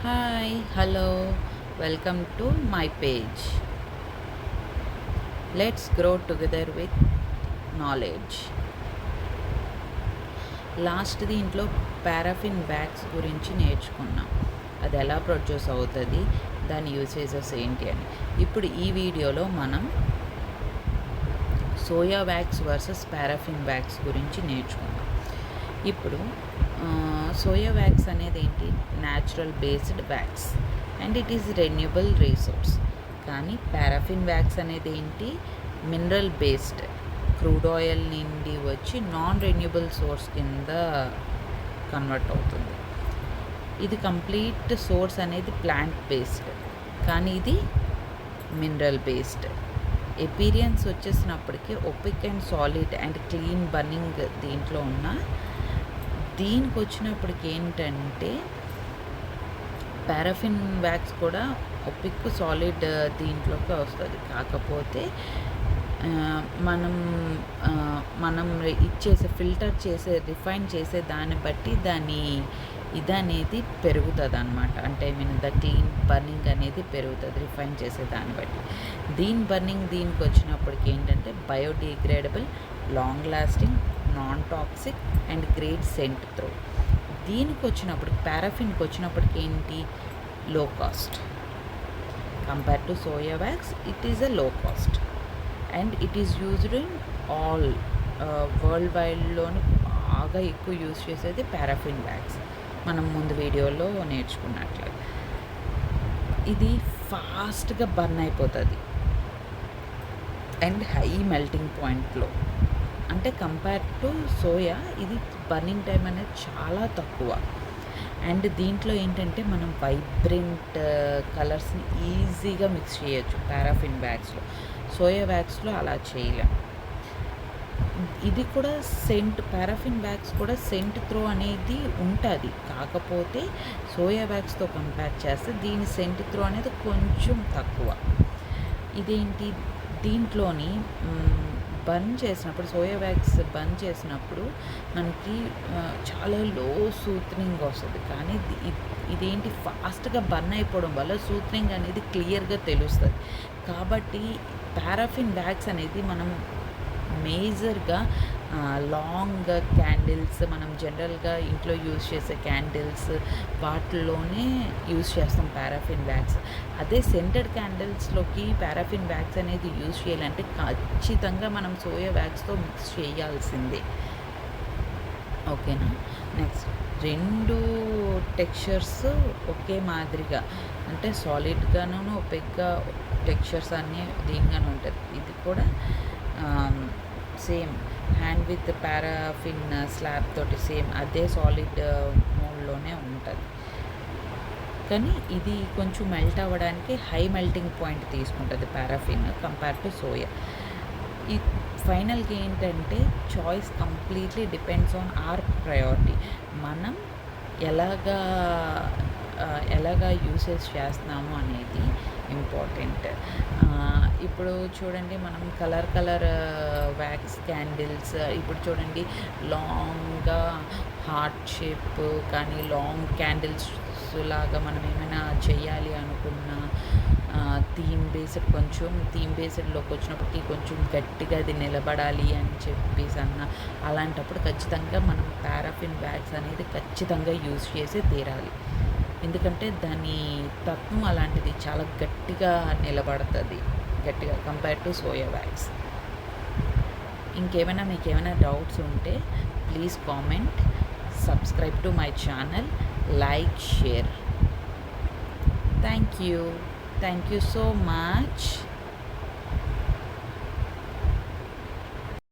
Hi, hello, welcome to my page. Let's grow together with knowledge. Last దీంట్లో paraffin wax గురించి నేర్చుకున్నాం. అది ఎలా ప్రొడ్యూస్ అవుతుంది, దాని యూసేజెస్ ఏంటి అని. ఇప్పుడు ఈ వీడియోలో మనం soya wax versus paraffin wax గురించి నేర్చుకుందాం. ఇప్పుడు సోయా వ్యాక్స్ అనేది ఏంటి? Natural based wax and it is renewable resource. కానీ పారాఫిన్ వ్యాక్స్ అనేది ఏంటి? మినరల్ బేస్డ్, క్రూడ్ ఆయిల్ నుండి వచ్చి నాన్ రెన్యూబుల్ సోర్స్ కింద కన్వర్ట్ అవుతుంది. ఇది కంప్లీట్ సోర్స్ అనేది ప్లాంట్ బేస్డ్, కానీ ఇది మినరల్ బేస్డ్. ఎపీరియన్స్ వచ్చేసినప్పటికీ opaque and solid and clean burning దీంట్లో ఉన్న. దీనికి వచ్చినప్పటికి ఏంటంటే పారాఫిన్ వ్యాక్స్ కూడా ఒపిక్ సాలిడ్ దీంట్లోకి వస్తుంది. కాకపోతే మనం ఇచ్చేసే ఫిల్టర్ చేసే రిఫైన్ చేసే దాన్ని బట్టి దాని అనేది పెరుగుతుంది అనమాట. అంటే ద క్లీన్ బర్నింగ్ అనేది పెరుగుతుంది రిఫైన్ చేసే దాన్ని బట్టి. దీనికి వచ్చినప్పటికి ఏంటంటే biodegradable, long lasting, non toxic and great scent throw. దీనికి వచ్చినప్పుడు పారాఫిన్కి వచ్చినప్పటికి ఏంటి? Low cost. Compare to soya wax it is a low cost and it is used in all world వైడ్లోని బాగా ఎక్కువ యూజ్ చేసేది పారాఫిన్ వ్యాక్స్. మనం ముందు వీడియోలో నేర్చుకున్నట్లు ఇది ఫాస్ట్గా బర్న్ అయిపోతుంది అండ్ హై మెల్టింగ్ పాయింట్లో. అంటే కంపేర్ టు సోయా ఇది బర్నింగ్ టైం అనేది చాలా తక్కువ. అండ్ దీంట్లో ఏంటంటే మనం వైబ్రెంట్ కలర్స్ని ఈజీగా మిక్స్ చేయొచ్చు పారాఫిన్ వ్యాక్స్లో. సోయా వ్యాక్స్లో అలా చేయలేం. ఇది కూడా సెంట్, పారాఫిన్ వ్యాక్స్ కూడా సెంట్ త్రో అనేది ఉంటుంది. కాకపోతే సోయా వ్యాక్స్తో కంపేర్ చేస్తే దీని సెంట్ త్రో అనేది కొంచెం తక్కువ. ఇదేంటి? దీంట్లోని బర్న్ చేసినప్పుడు, సోయా వ్యాక్స్ బర్న్ చేసినప్పుడు మనకి చాలా లో సూత్నింగ్ వస్తుంది. కానీ ఇదేంటి? ఫాస్ట్గా బర్న్ అయిపోవడం వల్ల సూత్నింగ్ అనేది క్లియర్గా తెలుస్తుంది. కాబట్టి పారాఫిన్ వ్యాక్స్ అనేది మనం మేజర్గా లాంగ్ క్యాండిల్స్, మనం జనరల్గా ఇంట్లో యూజ్ చేసే క్యాండిల్స్ వాటిల్లోనే యూజ్ చేస్తాం పారాఫిన్ వ్యాక్స్. అదే సెంటెడ్ క్యాండిల్స్లోకి పారాఫిన్ వ్యాక్స్ అనేది యూజ్ చేయాలంటే ఖచ్చితంగా మనం సోయా వ్యాక్స్తో మిక్స్ చేయాల్సిందే. ఓకేనా? నెక్స్ట్, రెండు టెక్స్చర్స్ ఒకే మాదిరిగా, అంటే సాలిడ్గాను ఒపెక్గా టెక్స్చర్స్ అన్నీ దీనిగానే ఉంటుంది. ఇది కూడా same hand with paraffin slab తోటి సేమ్ అదే సాలిడ్ మోడ్లోనే ఉంటుంది. కానీ ఇది కొంచెం మెల్ట్ అవ్వడానికి హై మెల్టింగ్ పాయింట్ తీసుకుంటుంది పారాఫిన్ కంపేర్ టు సోయా. ఈ ఫైనల్గా ఏంటంటే choice completely depends on our priority. మనం ఎలాగా యూసేజ్ చేస్తున్నాము అనేది ఇంపార్టెంట్. ఇప్పుడు చూడండి, మనం కలర్ వ్యాక్స్ క్యాండిల్స్ ఇప్పుడు చూడండి, లాంగ్గా హార్ట్ షేప్ కానీ లాంగ్ క్యాండిల్స్ లాగా మనం ఏమైనా చేయాలి అనుకున్న థీమ్ బేస్డ్లోకి వచ్చినప్పటికీ కొంచెం గట్టిగా అది నిలబడాలి అని చెప్పేసి అలాంటప్పుడు ఖచ్చితంగా మనం పారాఫిన్ వ్యాక్స్ అనేది ఖచ్చితంగా యూజ్ చేసి తీరాలి. ఎందుకంటే దాని తత్వం అలాంటిది, చాలా గట్టిగా నిలబడుతుంది, గట్టిగా కంపేర్ టు సోయా వ్యాక్స్. మీకేమైనా డౌట్స్ ఉంటే please comment, subscribe to my channel, like, share. Thank you so much.